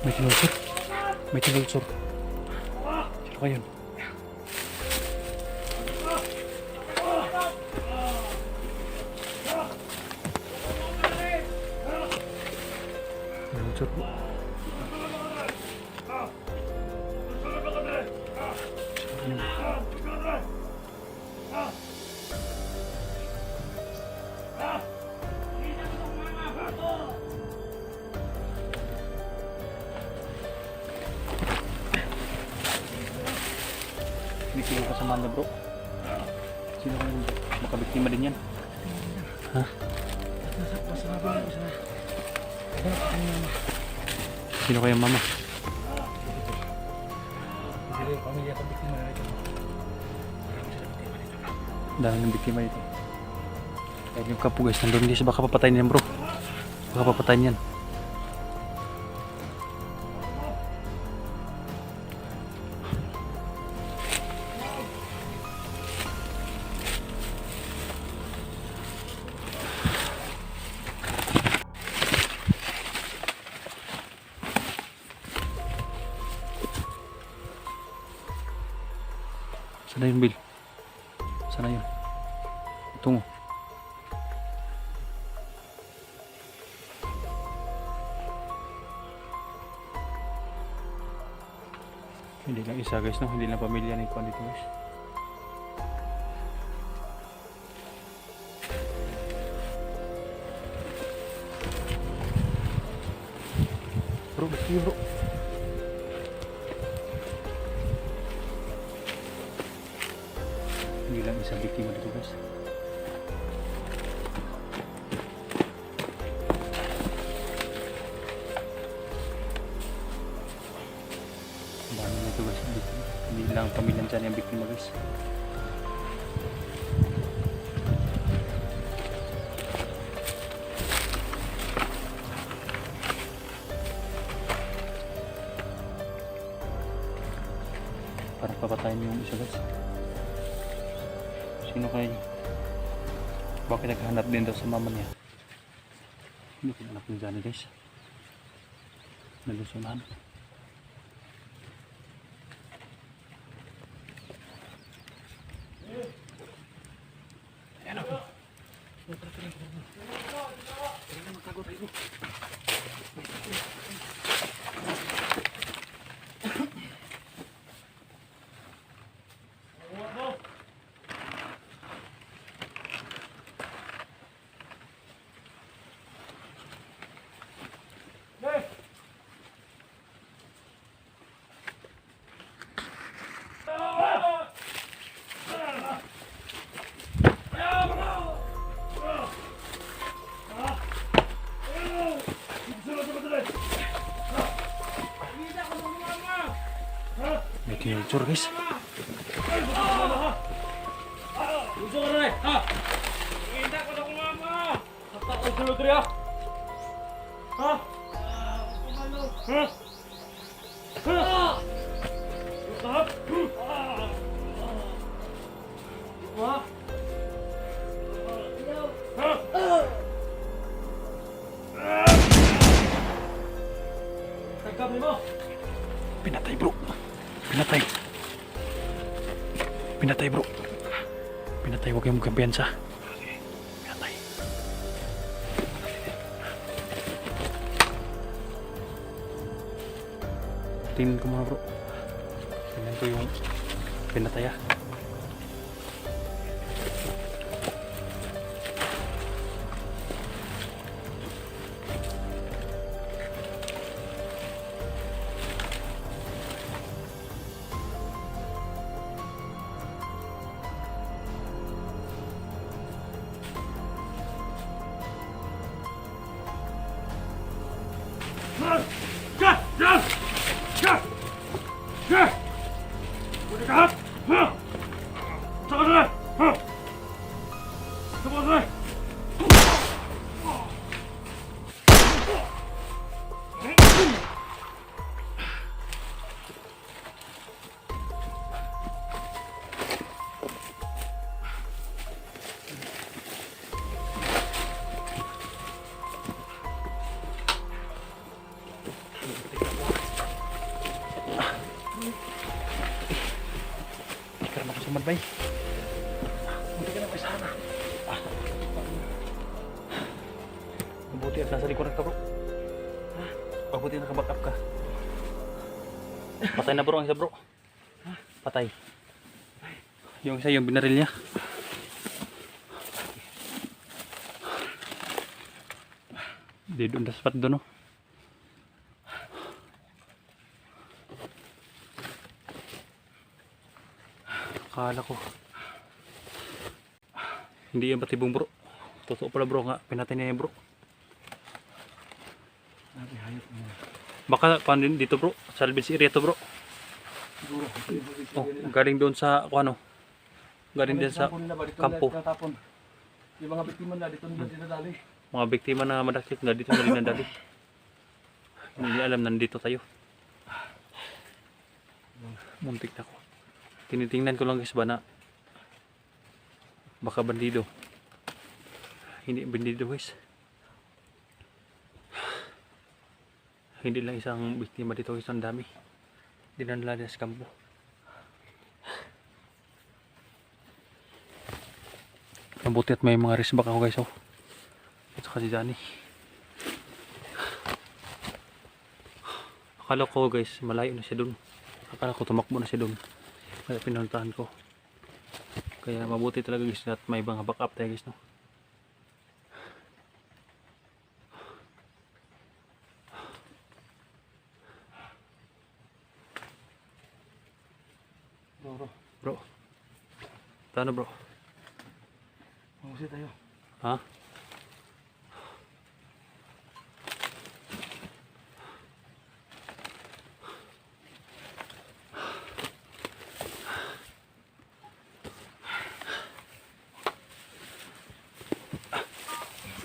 May tinulsor. May tinulsor. Sino ka yun? Tinulsor po. Sino yun? Sino kasama niya bro? Sino ka yun bro? Makabiktima din yan. Ha? Sino kaya mama? Dami ng biktima dito. Kahit yung kapo guys nandun guys, baka papatayin yan bro. Baka papatayin yan. Sana yun Bill? Sana yun? Tungo. Hindi lang isa guys no? Hindi lang pamilya ni Juan dito guys. Bro, bakit yun bro? Hindi lang isang biktima dito guys. Ang dami na ito guys. Hindi lang pamilya dyan yung biktima guys. Parang papatayin yung isa guys. Sino kayo? Bakit naghahanap din daw sa mama niya? Hindi ko anak ng Johnny guys. Nalusunan. Ayan ako. May tinulsor guys. Tulsor ka na eh! Ha? Hindi ko na kumama! Nagtakulsulod rin ah! Ha? Ha? Ha? Tahap? Ha? Ha? Tagkabli mo! Pinatay bro. Pinatay. Pinatay bro. Pinatay, huwag kayong magkampiyansa. Pinatay. Tingnan ko mga bro. Tingnan ko yung pinatay ah. Sumadbay. Buti ka na pa sana. Mabuti at nasa likuran ka bro. Mabuti na nakaback up ka. Patay na bro ang isa bro. Patay. Yung isa yung binaril niya. Di doon na spot doon, no? Akala ko hindi yan batibong bro. Totoo pala bro nga. Pinatay niya yan bro. Baka paano dito bro? Salvage area to bro. Oh, galing doon sa ano? Galing din sa kampo. Yung mga biktima na dito nila dinadali. Mga biktima na madakit na dito na dinadali. Hindi alam nandito tayo. Muntik na ko. Tinitingnan ko lang guys ba na baka bandido. Hindi bandido guys. Hindi lang isang biktima dito, isang dami. Dinadala sa kampo. Mabuti at may mga risbak ako guys, oh. At saka si Johnny. Akala ko guys, malayo na siya dun. Akala ko tumakbo na siya dun. Kaya pinuntahan ko. Kaya mabuti talaga guys at may mga backup tayo guys, no. Bro. Paano bro? Mamusi tayo. Ha?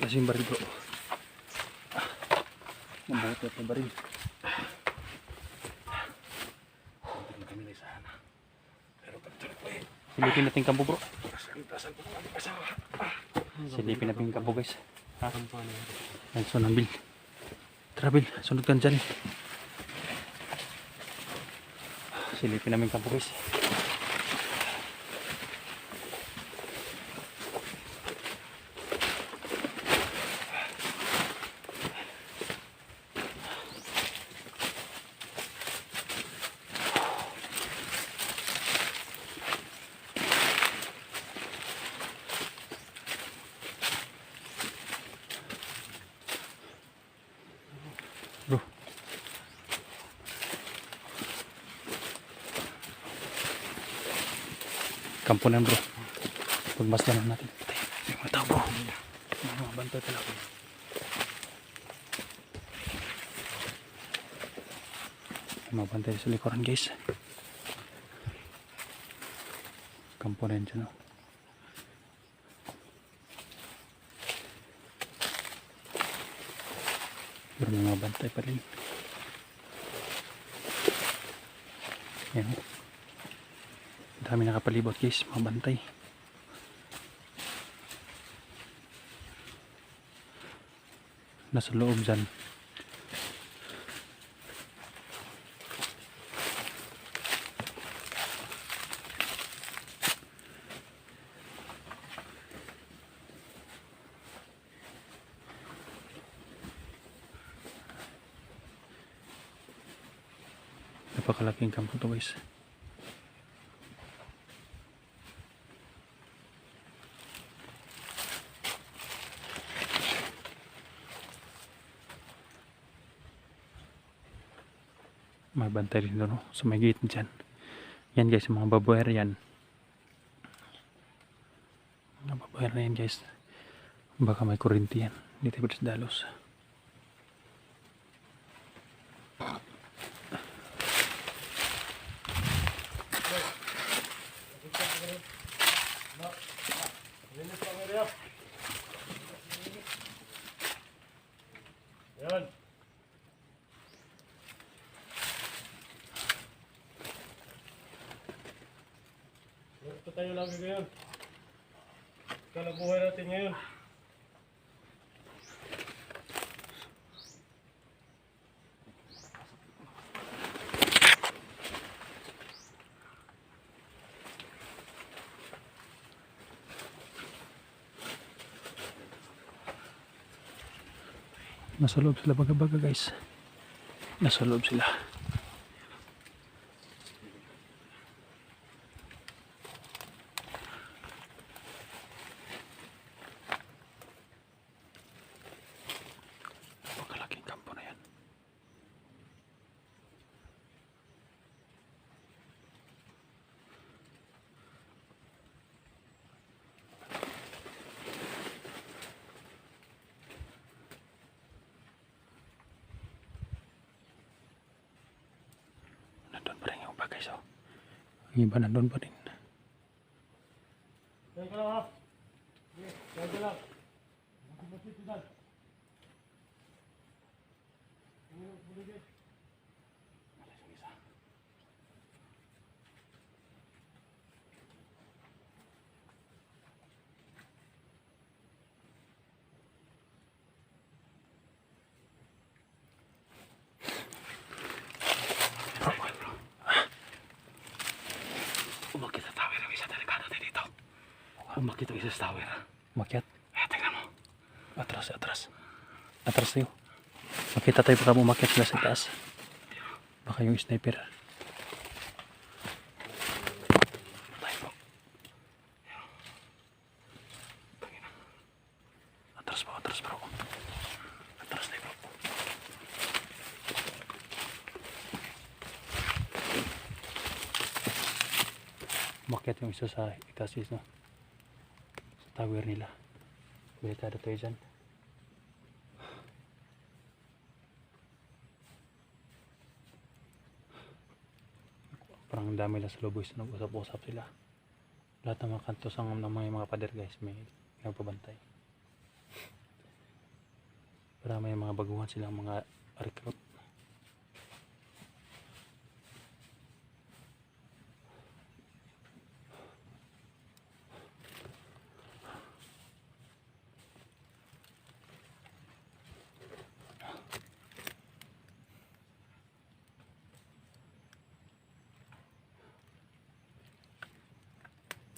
Kasing baril bro. Mabuti at may baril. Silipin natin kampo bro. Silipin natin kampo guys. Ha? Yan, so nabil. Travel, sunod ka dyan. Silipin namin kampo guys. Bro. Kampo na bro. Pagmasdan natin. Yung mga tao bro. Mga bantay talaga. Mga bantay sa likuran guys. Kampo na yun dyan, oh. Pero may mga bantay pa rin. Yan. Dami nakapalibot guys, mga bantay. Nasa loob dyan. Napakalaking kampo to guys. May bantay rin doon, no? So may gate dyan. Yan guys, mga babuer yan. Mga babuer na yan guys. Baka may kurinti yan. Dito sa dalos. Yan. Ito tayo lagi ngayon. Ito lang buhay natin ngayon. Nasa loob sila baga-baga guys. Nasa loob sila. Napakalaking kampo na yan. Nandun pa rin yung iba guys oh. Ang iba nandun pa rin. Diyan ka lang ha. Diyan ka lang. Masipit dyan. Umakit sa tower. May isa delikado tayo dito. Umakit ang isa sa tower. Makiat. Tingnan mo. Atras, atras. Atras tayo. Makita tayo baka umakyat sila sa taas. Baka yung sniper. Tayo po. Atras bro, atras bro. Atras tayo bro. Umakyat yung isa sa itaas no? Sa tower nila. Delikado tayo dyan. Parang dami lang sa loob guys. Nag-usap-usap sila. Lahat ng mga kantos ng mga pader guys. May nagpabantay. Para may mga baguhan silang mga recruit.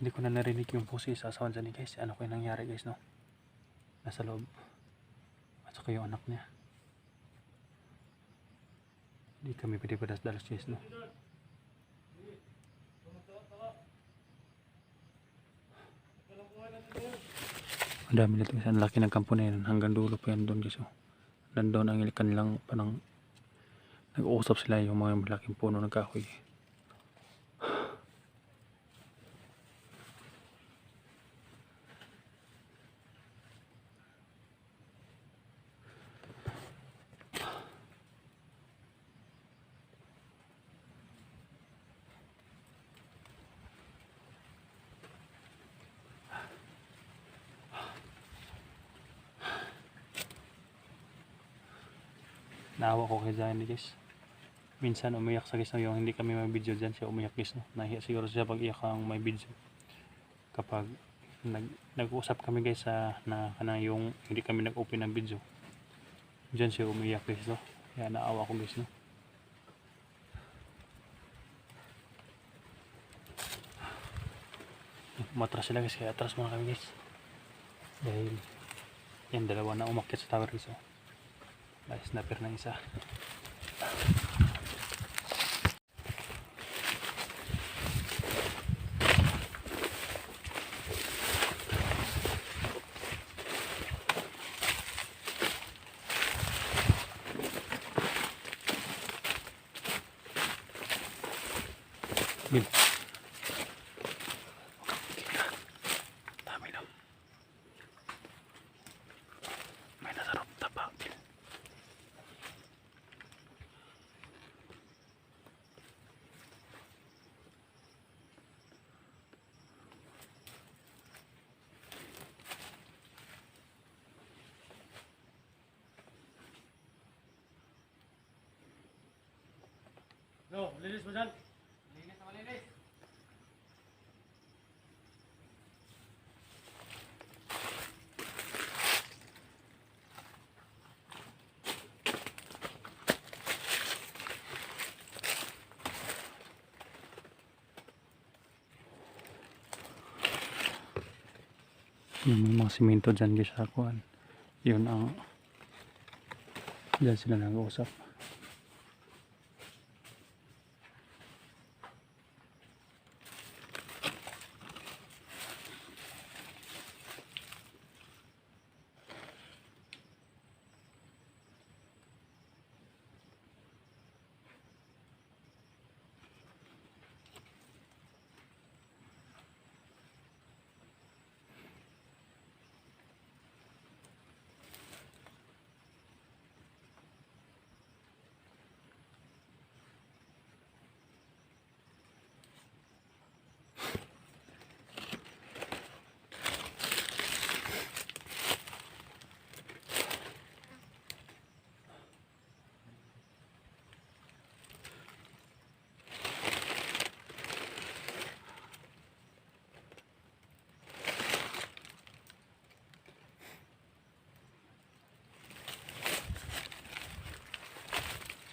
Hindi ko na narinig yung boses sa asawan dyan guys. Ano ko yung nangyari guys no? Nasa loob. At saka yung anak niya. Hindi kami pwede dalas guys no? Ang dami nito guys. Ang laki ng kampo na yan. Hanggang dulo pa yan doon guys oh. Nandun ang kanilang parang nag-uusap sila yung mga malaking puno ng kahoy. Naawa ko kay Zion guys. Minsan umiyak sa guys no, yung hindi kami may video dyan siya umiyak guys no. Nahiya siguro siya pag iyak ang may video. Kapag nag-usap kami guys sa na yung hindi kami nag-open ng video. Dyan siya umiyak guys no. Kaya naawa ko guys no. Umatras sila guys, kaya atras muna kami guys. Dahil yan dalawa na umakyat sa tower guys oh. May sniper na isa. Bil. Dami lang. May nasa rooftop pa. Bil. No, linis mo dyan. Yung mga simento dyan guys sa kuhan. Yun ang Diyan sila nag-uusap.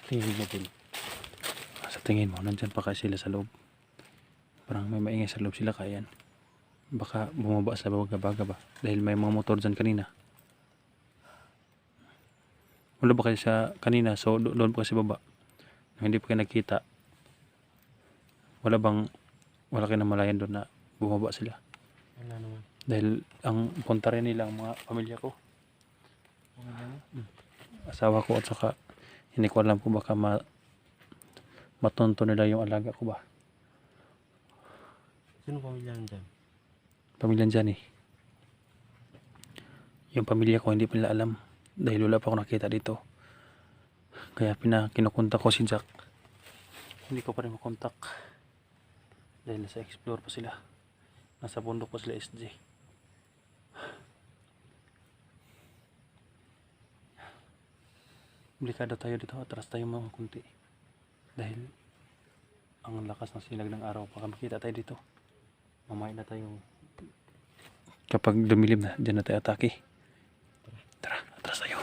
Tingin mo din. Sa tingin mo, nandyan pa kasi sila sa loob. Parang may maingay sa loob sila kaya yan. Baka bumaba sa baga-baga ba? Dahil may mga motor dyan kanina. Wala ba kayo sa kanina? So doon pa kasi baba. Hindi pa kayo nakita. Wala kayo namalayan doon na bumaba sila? Wala naman. Dahil ang punta rin nila ang mga pamilya ko. Wala na. Asawa ko at saka hindi ko alam kung baka matonto nila yung alaga ko ba. Sino pamilya nandyan? Pamilyan dyan eh. Yung pamilya ko hindi pa nila alam. Dahil wala pa ako nakita dito. Kaya kinukontak ko si Jack. Hindi ko pa rin makontak. Dahil nasa explore pa sila. Nasa bundok pa sila SJ. Delikado tayo dito. Atras tayo mga kunti. Dahil ang lakas ng sinag ng araw. Baka makita tayo dito. Mamaya na tayo. Kapag dumilim na, dyan na tayo atake. Tara, atras tayo.